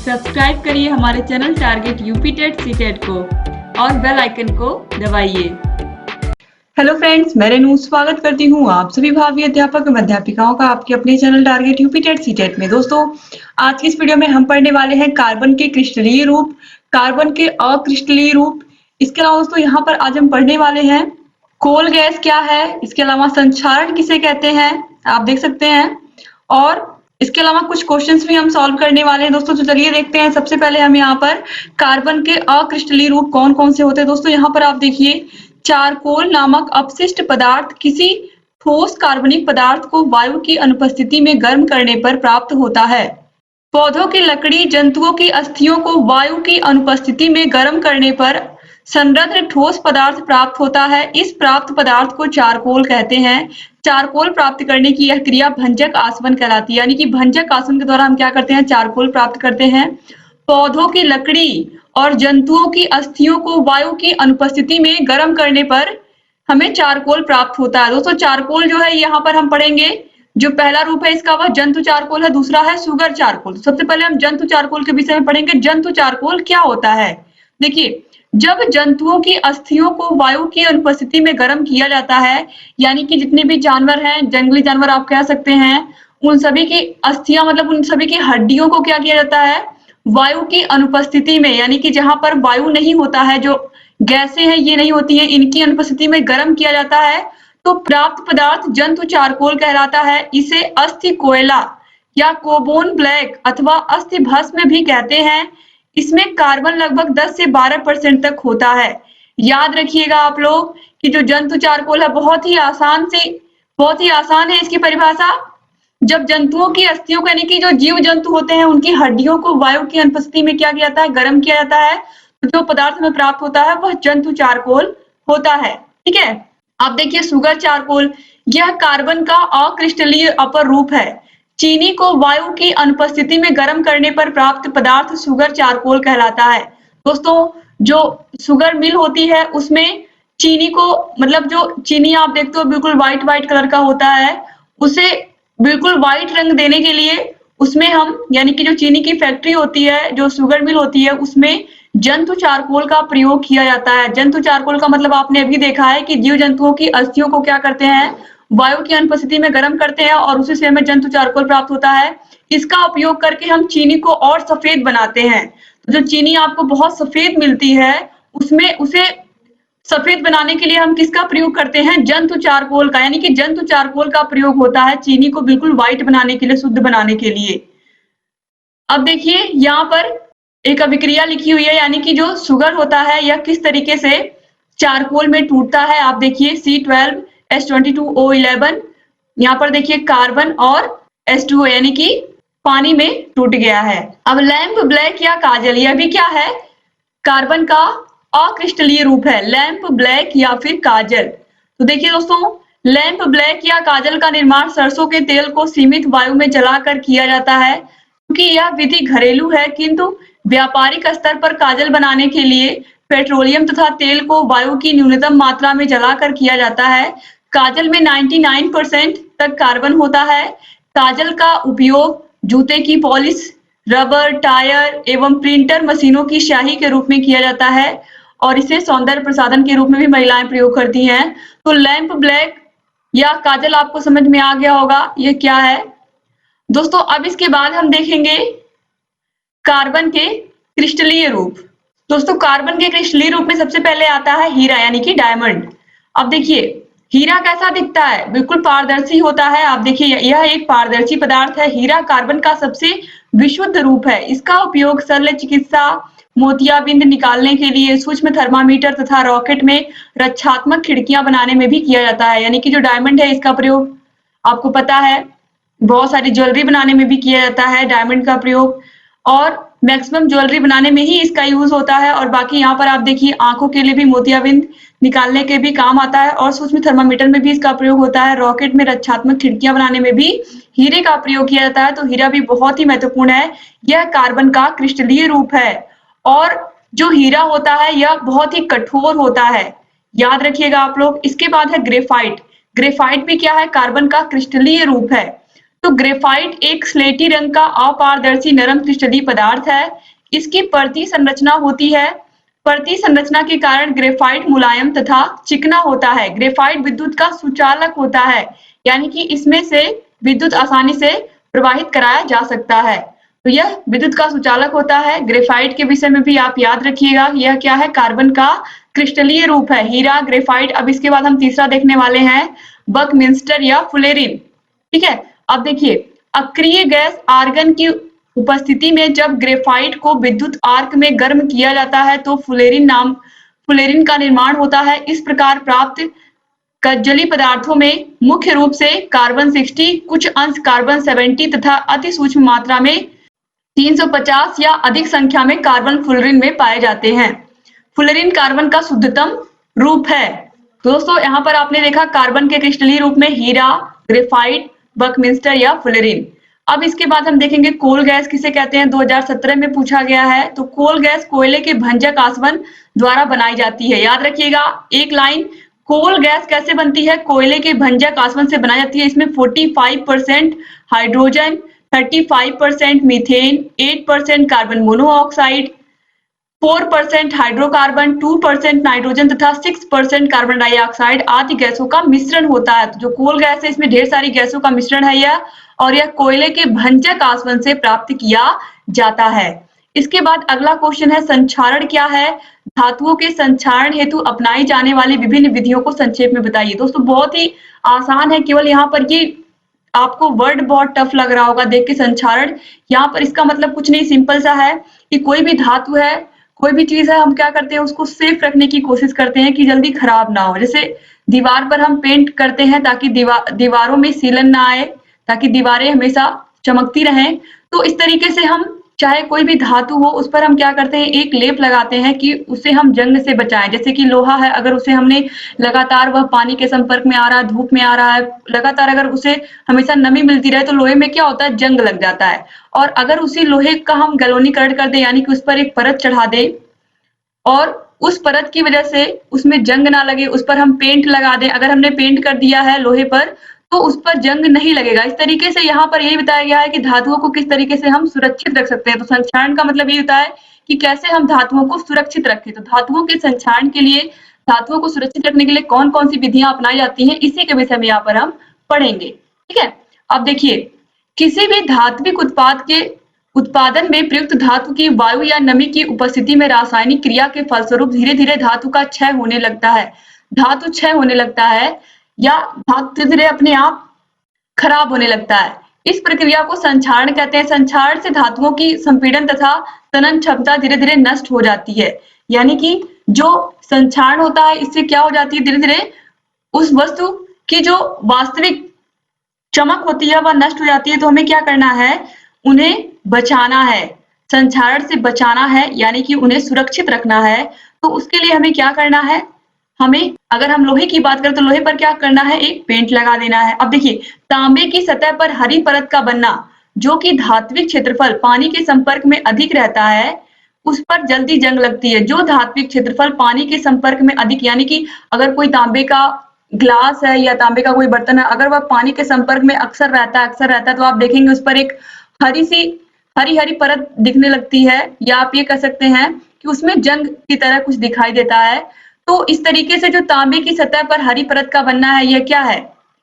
Subscribe करिए हमारे channel target UP TET CTET को और बेल आइकन को दबाइए। हेलो फ्रेंड्स, मैं रेनू स्वागत करती हूँ आप सभी भावी अध्यापक एवं अध्यापिकाओं का आपके अपने channel target UP TET CTET में। दोस्तों, आज की इस वीडियो में हम पढ़ने वाले हैं कार्बन के क्रिस्टलीय रूप, कार्बन के अक्रिस्टलीय रूप। इसके अलावा दोस्तों यहाँ पर आज हम पढ़ने वाले हैं कोल गैस क्या है, इसके अलावा संक्षारण किसे कहते हैं आप देख सकते हैं, और इसके अलावा कुछ क्वेश्चंस भी हम सॉल्व करने वाले हैं दोस्तों। तो चलिए देखते हैं। सबसे पहले हम यहाँ पर कार्बन के अक्रिस्टलीय रूप कौन कौन से होते हैं दोस्तों। यहाँ पर आप देखिए, चारकोल नामक अपशिष्ट पदार्थ किसी ठोस कार्बनिक पदार्थ को वायु की अनुपस्थिति में गर्म करने पर प्राप्त होता है। पौधों की लकड़ी, जंतुओं की अस्थियों को वायु की अनुपस्थिति में गर्म करने पर संरद्र ठोस पदार्थ प्राप्त होता है। इस प्राप्त पदार्थ को चारकोल कहते हैं। चारकोल प्राप्त करने की यह क्रिया भंजक आसवन कहलाती है, यानी कि भंजक आसवन के द्वारा हम क्या करते हैं, चारकोल प्राप्त करते हैं। पौधों की लकड़ी और जंतुओं की अस्थियों को वायु की अनुपस्थिति में गर्म करने पर हमें चारकोल प्राप्त होता है। दोस्तों, चारकोल जो है यहाँ पर हम पढ़ेंगे, जो पहला रूप है इसका वह जंतु चारकोल है, दूसरा है सुगर चारकोल। तो सबसे पहले हम जंतु चारकोल के विषय में पढ़ेंगे। जंतु चारकोल क्या होता है? देखिए, जब जंतुओं की अस्थियों को वायु की अनुपस्थिति में गर्म किया जाता है, यानी कि जितने भी जानवर हैं, जंगली जानवर आप कह सकते हैं, उन सभी की अस्थियां मतलब उन सभी की हड्डियों को क्या किया जाता है, वायु की अनुपस्थिति में, यानी कि जहां पर वायु नहीं होता है, जो गैसें हैं ये नहीं होती हैं, इनकी अनुपस्थिति में गर्म किया जाता है तो प्राप्त पदार्थ जंतु चारकोल कहलाता है। इसे अस्थि कोयला या कोबोन ब्लैक अथवा अस्थि भस्म भी कहते हैं। इसमें कार्बन लगभग 10 से 12% तक होता है। याद रखिएगा आप लोग कि जो जंतु चारकोल है बहुत ही आसान है इसकी परिभाषा। जब जंतुओं की अस्थियों को, यानी कि जो जीव जंतु होते हैं, उनकी हड्डियों को वायु की अनुपस्थिति में क्या किया जाता है, गर्म किया जाता है, तो जो पदार्थ हमें प्राप्त होता है वह जंतु चारकोल होता है। ठीक है, आप देखिए सुगर चारकोल, यह कार्बन का अक्रिस्टलीय अपर रूप है। चीनी को वायु की अनुपस्थिति में गर्म करने पर प्राप्त पदार्थ सुगर चारकोल कहलाता है। दोस्तों, जो शुगर मिल होती है उसमें चीनी को, मतलब जो चीनी आप देखते हो बिल्कुल व्हाइट कलर का होता है, उसे बिल्कुल व्हाइट रंग देने के लिए उसमें हम, यानी कि जो चीनी की फैक्ट्री होती है, जो शुगर मिल होती है, उसमें जंतु चारकोल का प्रयोग किया जाता है। जंतु चारकोल का मतलब आपने अभी देखा है कि जीव जंतुओं की अस्थियों को क्या करते हैं, वायु की अनुपस्थिति में गर्म करते हैं और उसी से हमें जंतु चारकोल प्राप्त होता है। इसका उपयोग करके हम चीनी को और सफेद बनाते हैं। तो जो चीनी आपको बहुत सफेद मिलती है, उसमें उसे सफेद बनाने के लिए हम किसका प्रयोग करते हैं, जंतु चारकोल का, यानी कि जंतु चारकोल का प्रयोग होता है चीनी को बिल्कुल व्हाइट बनाने के लिए, शुद्ध बनाने के लिए। अब देखिए यहाँ पर एक अभिक्रिया लिखी हुई है, यानी कि जो शुगर होता है यह किस तरीके से चारकोल में टूटता है। आप देखिए C12H22O11, यहाँ पर देखिए कार्बन और H2O, यानी कि पानी में टूट गया है। अब लैंप ब्लैक या काजल, यह भी क्या है, कार्बन का अक्रिस्टलीय रूप है, लैंप ब्लैक या फिर काजल। तो देखिए दोस्तों, लैंप ब्लैक या काजल का निर्माण सरसों के तेल को सीमित वायु में जलाकर किया जाता है। क्योंकि यह विधि घरेलू है, किंतु व्यापारिक स्तर पर काजल बनाने के लिए पेट्रोलियम तथा तेल को वायु की न्यूनतम मात्रा में जलाकर किया जाता है। काजल में 99% तक कार्बन होता है। काजल का उपयोग जूते की पॉलिश, रबर, टायर एवं प्रिंटर मशीनों की स्याही के रूप में किया जाता है और इसे सौंदर्य प्रसाधन के रूप में भी महिलाएं प्रयोग करती हैं। तो लैंप ब्लैक या काजल आपको समझ में आ गया होगा ये क्या है दोस्तों। अब इसके बाद हम देखेंगे कार्बन के क्रिस्टलीय रूप। दोस्तों, कार्बन के क्रिस्टलीय रूप में सबसे पहले आता है हीरा, यानी कि डायमंड। अब देखिए हीरा कैसा दिखता है, बिल्कुल पारदर्शी होता है। आप देखिए यह एक पारदर्शी पदार्थ है। हीरा कार्बन का सबसे विशुद्ध रूप है। इसका उपयोग शल्य चिकित्सा, मोतियाबिंद निकालने के लिए, सूक्ष्म थर्मामीटर तथा रॉकेट में रक्षात्मक खिड़कियां बनाने में भी किया जाता है। यानी कि जो डायमंड है इसका प्रयोग आपको पता है, बहुत सारी ज्वेलरी बनाने में भी किया जाता है डायमंड का प्रयोग, और मैक्सिमम ज्वेलरी बनाने में ही इसका यूज होता है। और बाकी यहाँ पर आप देखिए आंखों के लिए भी मोतियाबिंद निकालने के भी काम आता है और सूक्ष्म थर्मामीटर में भी इसका प्रयोग होता है। रॉकेट में रक्षात्मक खिड़कियां बनाने में भी हीरे का प्रयोग किया जाता है। तो हीरा भी बहुत ही महत्वपूर्ण है। यह कार्बन का क्रिस्टलीय रूप है और जो हीरा होता है यह बहुत ही कठोर होता है, याद रखिएगा आप लोग। इसके बाद है ग्रेफाइट। ग्रेफाइट भी क्या है, कार्बन का क्रिस्टलीय रूप है। तो ग्रेफाइट एक स्लेटी रंग का अपारदर्शी नरम क्रिस्टलीय पदार्थ है। इसकी परती संरचना होती है। परती संरचना के कारण ग्रेफाइट मुलायम तथा चिकना होता है। ग्रेफाइट विद्युत का सुचालक होता है, यानी कि इसमें से विद्युत आसानी से प्रवाहित कराया जा सकता है। तो यह विद्युत का सुचालक होता है। ग्रेफाइट के विषय में भी आप याद रखिएगा, यह क्या है, कार्बन का क्रिस्टलीय रूप है, हीरा, ग्रेफाइट। अब इसके बाद हम तीसरा देखने वाले हैं, बकमिंस्टर या फुलेरिन। ठीक है, अब देखिए, अक्रिय गैस आर्गन की उपस्थिति में जब ग्रेफाइट को विद्युत आर्क में गर्म किया जाता है तो फुलेरिन का निर्माण होता है। इस प्रकार प्राप्त कज्जली पदार्थों में मुख्य रूप से कार्बन 60, कुछ अंश कार्बन 70 तथा अति सूक्ष्म मात्रा में 350 या अधिक संख्या में कार्बन फुलेरिन में पाए जाते हैं। फुलेरिन कार्बन का शुद्धतम रूप है। दोस्तों, यहाँ पर आपने देखा कार्बन के क्रिस्टलीय रूप में हीरा, ग्रेफाइट, बकमिंस्टर या फुलेरिन। अब इसके बाद हम देखेंगे कोल गैस किसे कहते हैं, 2017 में पूछा गया है। तो कोल गैस कोयले के भंजक आसवन द्वारा बनाई जाती है। याद रखिएगा एक लाइन, कोल गैस कैसे बनती है, कोयले के भंजक आसवन से बनाई जाती है। इसमें 45% hydrogen, 35% methane, 8% carbon monoxide, 4% hydrocarbon, 2% nitrogen तथा 6% कार्बन डाइऑक्साइड आदि गैसों का मिश्रण होता है। तो जो कोल गैस है इसमें ढेर सारी गैसों का मिश्रण है यह, और यह कोयले के भंजक आसवन से प्राप्त किया जाता है। इसके बाद अगला क्वेश्चन है, संक्षारण क्या है? धातुओं के संक्षारण हेतु अपनाई जाने वाली विभिन्न विधियों को संक्षेप में बताइए। दोस्तों बहुत ही आसान है, केवल यहाँ पर ये आपको वर्ड बहुत टफ लग रहा होगा देख के, संक्षारण। यहाँ पर इसका मतलब कुछ नहीं, सिंपल सा है कि कोई भी धातु है, कोई भी चीज है, हम क्या करते हैं उसको सेफ रखने की कोशिश करते हैं कि जल्दी खराब ना हो। जैसे दीवार पर हम पेंट करते हैं ताकि दीवारों में सीलन ना आए, ताकि दीवारें हमेशा चमकती रहें। तो इस तरीके से हम चाहे कोई भी धातु हो उस पर हम क्या करते हैं, एक लेप लगाते हैं कि उसे हम जंग से बचाएं। जैसे कि लोहा है, अगर उसे हमने लगातार वह पानी के संपर्क में आ रहा है, धूप में आ रहा है, लगातार अगर उसे हमेशा नमी मिलती रहे तो लोहे में क्या होता है, जंग लग जाता है। और अगर उसी लोहे का हम गैल्वेनीकरण कर दें, यानी कि उस पर एक परत चढ़ा दें और उस परत की वजह से उसमें जंग ना लगे, उस पर हम पेंट लगा दें। अगर हमने पेंट कर दिया है लोहे पर तो उस पर जंग नहीं लगेगा। इस तरीके से यहाँ पर यही बताया गया है कि धातुओं को किस तरीके से हम सुरक्षित रख सकते हैं। तो संक्षारण का मतलब ये होता है कि कैसे हम धातुओं को सुरक्षित रखें। तो धातुओं के संक्षारण के लिए, धातुओं को सुरक्षित रखने के लिए कौन कौन सी विधियां अपनाई जाती हैं, इसी के विषय में यहाँ पर हम पढ़ेंगे। ठीक है, अब देखिए, किसी भी धात्विक उत्पाद के उत्पादन में प्रयुक्त धातु की वायु या नमी की उपस्थिति में रासायनिक क्रिया के फलस्वरूप धीरे धीरे धातु का क्षय होने लगता है। धातु क्षय होने लगता है या धातु धीरे धीरे अपने आप खराब होने लगता है। इस प्रक्रिया को संक्षारण कहते हैं। संक्षारण से धातुओं की संपीड़न तथा तनन क्षमता धीरे धीरे नष्ट हो जाती है। यानी कि जो संक्षारण होता है इससे क्या हो जाती है, धीरे धीरे उस वस्तु की जो वास्तविक चमक होती है वह नष्ट हो जाती है। तो हमें क्या करना है, उन्हें बचाना है, संक्षारण से बचाना है, यानी कि उन्हें सुरक्षित रखना है। तो उसके लिए हमें क्या करना है, हमें अगर हम लोहे की बात करें तो लोहे पर क्या करना है, एक पेंट लगा देना है। अब देखिए, तांबे की सतह पर हरी परत का बनना, जो कि धात्विक क्षेत्रफल पानी के संपर्क में अधिक रहता है, उस पर जल्दी जंग लगती है। जो धात्विक क्षेत्रफल पानी के संपर्क में अधिक, यानी कि अगर कोई तांबे का ग्लास है या तांबे का कोई बर्तन है, अगर वह पानी के संपर्क में अक्सर रहता है तो आप देखेंगे उस पर एक हरी हरी परत दिखने लगती है, या आप ये कह सकते हैं कि उसमें जंग की तरह कुछ दिखाई देता है। तो इस तरीके से जो तांबे की सतह पर हरी परत का बनना है, यह क्या है,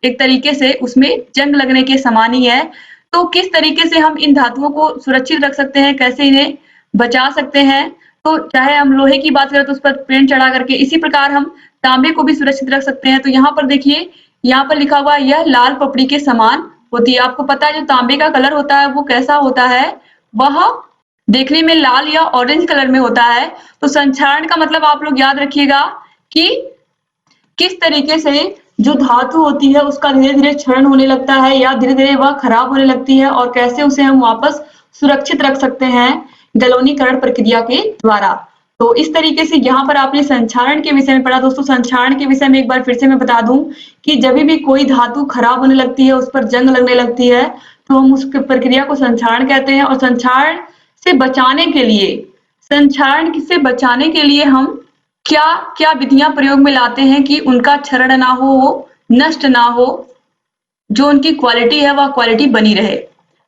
एक तरीके से उसमें जंग लगने के समान ही है। तो किस तरीके से हम इन धातुओं को सुरक्षित रख सकते हैं, कैसे इन्हें बचा सकते हैं, तो चाहे हम लोहे की बात करें तो उस पर पेंट चढ़ा करके, इसी प्रकार हम तांबे को भी सुरक्षित रख सकते हैं। तो यहाँ पर देखिए, यहाँ पर लिखा हुआ है, यह लाल पपड़ी के समान होती है। आपको पता है जो तांबे का कलर होता है वो कैसा होता है, वह देखने में लाल या ऑरेंज कलर में होता है। तो संक्षारण का मतलब आप लोग याद रखिएगा कि किस तरीके से जो धातु होती है उसका धीरे धीरे क्षरण होने लगता है या धीरे धीरे वह खराब होने लगती है, और कैसे उसे हम वापस सुरक्षित रख सकते हैं गैल्वेनीकरण प्रक्रिया के द्वारा। तो इस तरीके से यहाँ पर आपने संक्षारण के विषय में पढ़ा। दोस्तों संक्षारण के विषय में एक बार फिर से मैं बता दूं कि जब भी कोई धातु खराब होने लगती है, उस पर जंग लगने लगती है, तो हम उस प्रक्रिया को संक्षारण कहते हैं। और संक्षारण से बचाने के लिए, संक्षारण से बचाने के लिए हम क्या क्या विधियां प्रयोग में लाते हैं कि उनका क्षरण ना हो, नष्ट ना हो, जो उनकी क्वालिटी है वह क्वालिटी बनी रहे।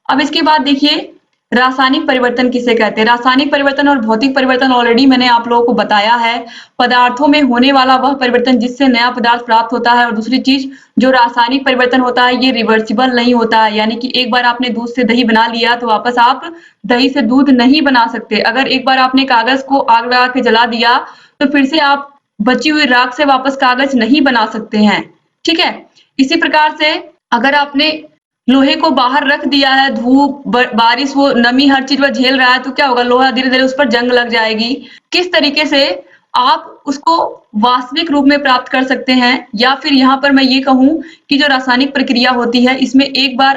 अब इसके बाद देखिए रासायनिक परिवर्तन किसे कहते हैं। रासायनिक परिवर्तन और भौतिक परिवर्तन ऑलरेडी मैंने आप लोगों को बताया है। पदार्थों में होने वाला वह परिवर्तन जिससे नया पदार्थ प्राप्त होता है। और दूसरी चीज जो रासायनिक परिवर्तन होता है ये रिवर्सिबल नहीं होता है, यानी कि एक बार आपने दूध से दही बना लिया तो वापस आप दही से दूध नहीं बना सकते। अगर एक बार आपने कागज को आग लगा के जला दिया तो फिर से आप बची हुई राख से वापस कागज नहीं बना सकते हैं, ठीक है। इसी प्रकार से अगर आपने लोहे को बाहर रख दिया है, धूप बारिश वो नमी हर चीज वह झेल रहा है, तो क्या होगा, लोहा धीरे धीरे उस पर जंग लग जाएगी। किस तरीके से आप उसको वास्तविक रूप में प्राप्त कर सकते हैं, या फिर यहाँ पर मैं ये कहूं कि जो रासायनिक प्रक्रिया होती है इसमें एक बार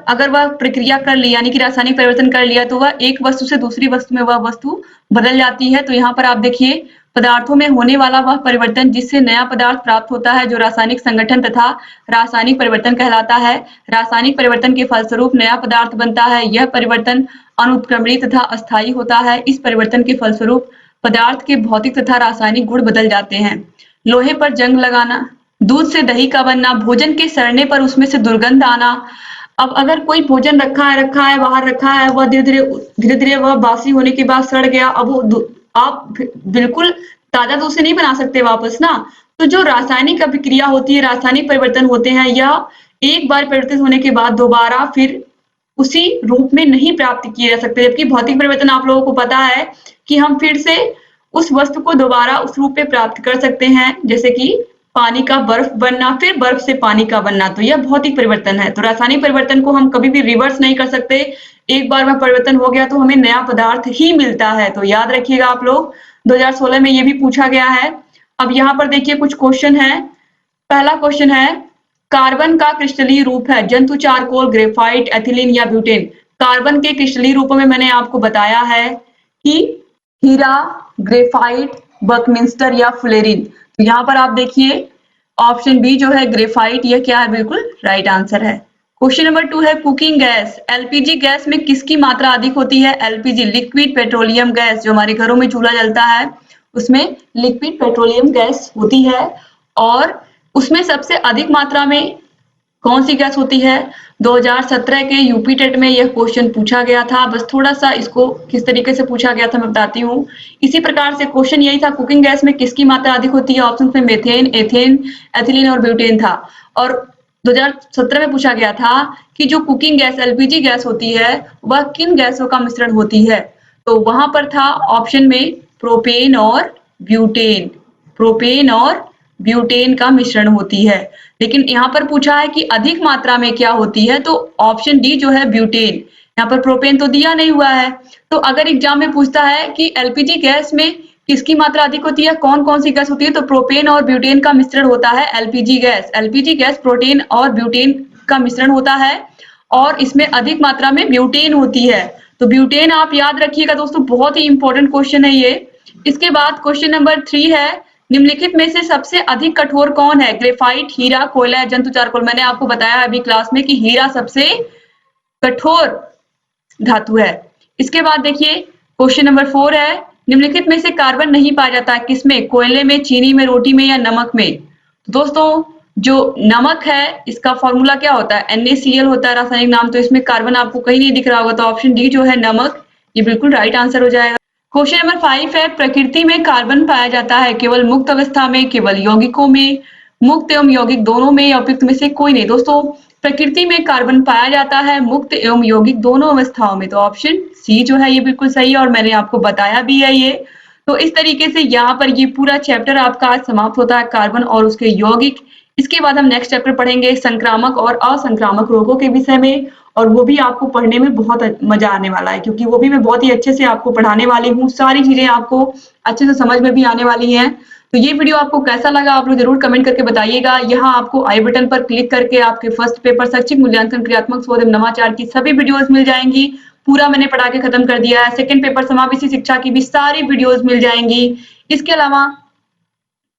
अगर वह प्रक्रिया कर ली, यानी कि रासायनिक परिवर्तन कर लिया, तो वह एक वस्तु से दूसरी वस्तु में वह वस्तु बदल जाती है। तो यहाँ पर आप देखिए पदार्थों में होने वाला वह परिवर्तन जिससे नया पदार्थ प्राप्त होता है जो रासायनिक संगठन तथा रासायनिक परिवर्तन कहलाता है। रासायनिक परिवर्तन के फलस्वरूप नया पदार्थ बनता है। यह परिवर्तन अनुत्क्रमणीय तथा अस्थायी होता है। इस परिवर्तन के फलस्वरूप पदार्थ के भौतिक तथा रासायनिक गुण बदल जाते हैं। लोहे पर जंग लगाना, दूध से दही का बनना, भोजन के सड़ने पर उसमें से दुर्गंध आना। अब अगर कोई भोजन रखा है बाहर रखा है, वह धीरे धीरे वह बासी होने के बाद सड़ गया, अब वो आप बिल्कुल ताजा दूध से नहीं बना सकते वापस ना। तो जो रासायनिक अभिक्रिया होती है, रासायनिक परिवर्तन होते हैं, यह एक बार परिवर्तित होने के बाद दोबारा फिर उसी रूप में नहीं प्राप्त किए जा सकते। जबकि भौतिक परिवर्तन आप लोगों को पता है कि हम फिर से उस वस्तु को दोबारा उस रूप में प्राप्त कर सकते हैं, जैसे कि पानी का बर्फ बनना, फिर बर्फ से पानी का बनना, तो यह भौतिक परिवर्तन है। तो रासायनिक परिवर्तन को हम कभी भी रिवर्स नहीं कर सकते। एक बार वह परिवर्तन हो गया तो हमें नया पदार्थ ही मिलता है। तो याद रखिएगा आप लोग, 2016 में ये भी पूछा गया है। अब यहाँ पर देखिए कुछ क्वेश्चन है। पहला क्वेश्चन है, कार्बन का क्रिस्टलीय रूप है जंतु चारकोल, ग्रेफाइट, एथिलीन या ब्यूटेन। कार्बन के क्रिस्टलीय रूपों में मैंने आपको बताया है कि हीरा, ग्रेफाइट, बकमिंस्टर या फ्लोरीन। तो यहाँ पर आप देखिए ऑप्शन बी जो है ग्रेफाइट, यह क्या है, बिल्कुल राइट आंसर है। क्वेश्चन नंबर 2 है कुकिंग गैस। एलपीजी गैस में किसकी मात्रा अधिक होती है। एलपीजी लिक्विड पेट्रोलियम गैस, जो हमारे घरों में चूल्हा जलता है उसमें लिक्विड पेट्रोलियम गैस होती है। और उसमें सबसे अधिक मात्रा में कौन सी गैस होती है। 2017 के यूपी टेट में यह क्वेश्चन पूछा गया था। बस थोड़ा सा इसको किस तरीके से पूछा गया था मैं बताती हूँ। इसी प्रकार से क्वेश्चन यही था, कुकिंग गैस में किसकी मात्रा अधिक होती है। ऑप्शन में मेथेन, एथेन, एथिलीन और ब्यूटेन था। और 2017 में पूछा गया था कि जो कुकिंग गैस एलपीजी गैस होती है वह किन गैसों का मिश्रण होती है। तो वहां पर था ऑप्शन में प्रोपेन और ब्यूटेन। प्रोपेन और ब्यूटेन का मिश्रण होती है। लेकिन यहाँ पर पूछा है कि अधिक मात्रा में क्या होती है, तो ऑप्शन डी जो है ब्यूटेन। यहाँ पर प्रोपेन तो दिया नहीं हुआ है। तो अगर एग्जाम में पूछता है कि एलपीजी गैस में किसकी मात्रा अधिक होती है, कौन कौन सी गैस होती है, तो प्रोपेन और ब्यूटेन का मिश्रण होता है LPG gas. LPG gas propane और ब्यूटेन का मिश्रण होता है और इसमें अधिक मात्रा में ब्यूटेन होती है। तो ब्यूटेन आप याद रखिएगा दोस्तों, बहुत ही इंपॉर्टेंट क्वेश्चन है ये। इसके बाद क्वेश्चन नंबर 3 है, निम्नलिखित में से सबसे अधिक कठोर कौन है। ग्रेफाइट, हीरा, कोयला, जंतु चारकोल। मैंने आपको बताया अभी क्लास में कि हीरा सबसे कठोर धातु है। इसके बाद देखिए क्वेश्चन नंबर 4 है, निम्नलिखित में से कार्बन नहीं पाया जाता है किसमें। कोयले में, चीनी में, रोटी में या नमक में। तो दोस्तों जो नमक है इसका फॉर्मूला क्या होता है, NaCl होता है रासायनिक नाम। तो इसमें कार्बन आपको कहीं नहीं दिख रहा होगा, तो ऑप्शन डी जो है नमक, ये बिल्कुल राइट आंसर हो जाएगा। क्वेश्चन नंबर 5 है, प्रकृति में कार्बन पाया जाता है केवल मुक्त अवस्था में, केवल यौगिकों में, मुक्त एवं यौगिक दोनों में या उपयुक्त में से कोई नहीं। दोस्तों प्रकृति में कार्बन पाया जाता है मुक्त एवं यौगिक दोनों अवस्थाओं में। तो ऑप्शन सी जो है ये बिल्कुल सही है और मैंने आपको बताया भी है ये। तो इस तरीके से यहाँ पर ये पूरा चैप्टर आपका आज समाप्त होता है, कार्बन और उसके यौगिक। इसके बाद हम नेक्स्ट चैप्टर पढ़ेंगे संक्रामक और असंक्रामक रोगों के विषय में, और वो भी आपको पढ़ने में बहुत मजा आने वाला है, क्योंकि वो भी मैं बहुत ही अच्छे से आपको पढ़ाने वाली हूँ। सारी चीजें आपको अच्छे से समझ में भी आने वाली हैं। तो ये वीडियो आपको कैसा लगा आप लोग जरूर कमेंट करके बताइएगा। यहाँ आपको आई बटन पर क्लिक करके आपके फर्स्ट पेपर शैक्षिक मूल्यांकन क्रियात्मक शोध एवं नवाचार की सभी वीडियोस मिल जाएंगी। पूरा मैंने पढ़ा के खत्म कर दिया है। सेकंड पेपर समावेशी शिक्षा की भी सारी वीडियोस मिल जाएंगी। इसके अलावा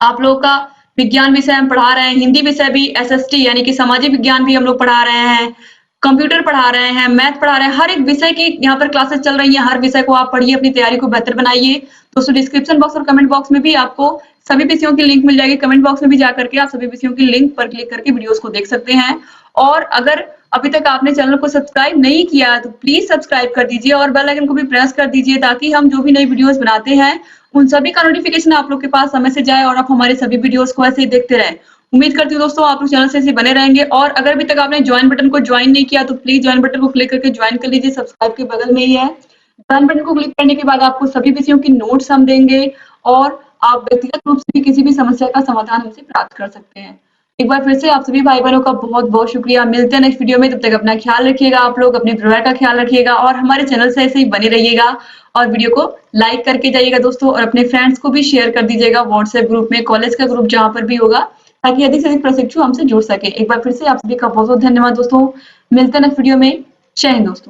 आप लोगों का विज्ञान विषय हम पढ़ा रहे हैं, हिंदी विषय भी, SST यानी कि सामाजिक विज्ञान भी हम लोग पढ़ा रहे हैं, कंप्यूटर पढ़ा रहे हैं, मैथ पढ़ा रहे हैं। हर एक विषय की यहाँ पर क्लासेस चल रही हैं। हर विषय को आप पढ़िए, अपनी तैयारी को बेहतर बनाइए। दोस्तों डिस्क्रिप्शन बॉक्स और कमेंट बॉक्स में भी आपको सभी विषयों की लिंक मिल जाएगी कमेंट बॉक्स में भी जा करके आप सभी विषयों की लिंक पर क्लिक करके वीडियोस को देख सकते हैं। और अगर अभी तक आपने चैनल को सब्सक्राइब नहीं किया है तो प्लीज सब्सक्राइब कर दीजिए और बेल आइकन को भी प्रेस कर दीजिए ताकि हम जो भी नई वीडियोस बनाते हैं उन सभी का नोटिफिकेशन आप लोग के पास समय से जाए और आप हमारे सभी वीडियोस को ऐसे ही देखते रहें। उम्मीद करती हूँ दोस्तों आप लोग चैनल से ऐसे बने रहेंगे और अगर अभी तक आपने ज्वाइन बटन को ज्वाइन नहीं किया तो प्लीज ज्वाइन बटन को क्लिक करके ज्वाइन कर लीजिए। सब्सक्राइब के बगल में ही है। ज्वाइन बटन को क्लिक करने के बाद आपको सभी विषयों की नोट्स हम देंगे और आप व्यक्तिगत रूप से भी किसी भी समस्या का समाधान हमसे प्राप्त कर सकते हैं। एक बार फिर से आप सभी भाई बहनों का बहुत बहुत शुक्रिया। मिलते हैं नेक्स्ट वीडियो में, तब तक अपना ख्याल रखिएगा, आप लोग अपने परिवार का ख्याल रखिएगा और हमारे चैनल से ऐसे ही बने रहिएगा और वीडियो को लाइक करके जाइएगा दोस्तों और अपने फ्रेंड्स को भी शेयर कर दीजिएगा व्हाट्सएप ग्रुप में, कॉलेज का ग्रुप जहां पर भी होगा, ताकि अधिक से अधिक प्रशिक्षु हमसे जुड़ सके। एक बार फिर से आप सभी का बहुत बहुत धन्यवाद दोस्तों। मिलते हैं नेक्स्ट वीडियो में। जय हिंद दोस्तों।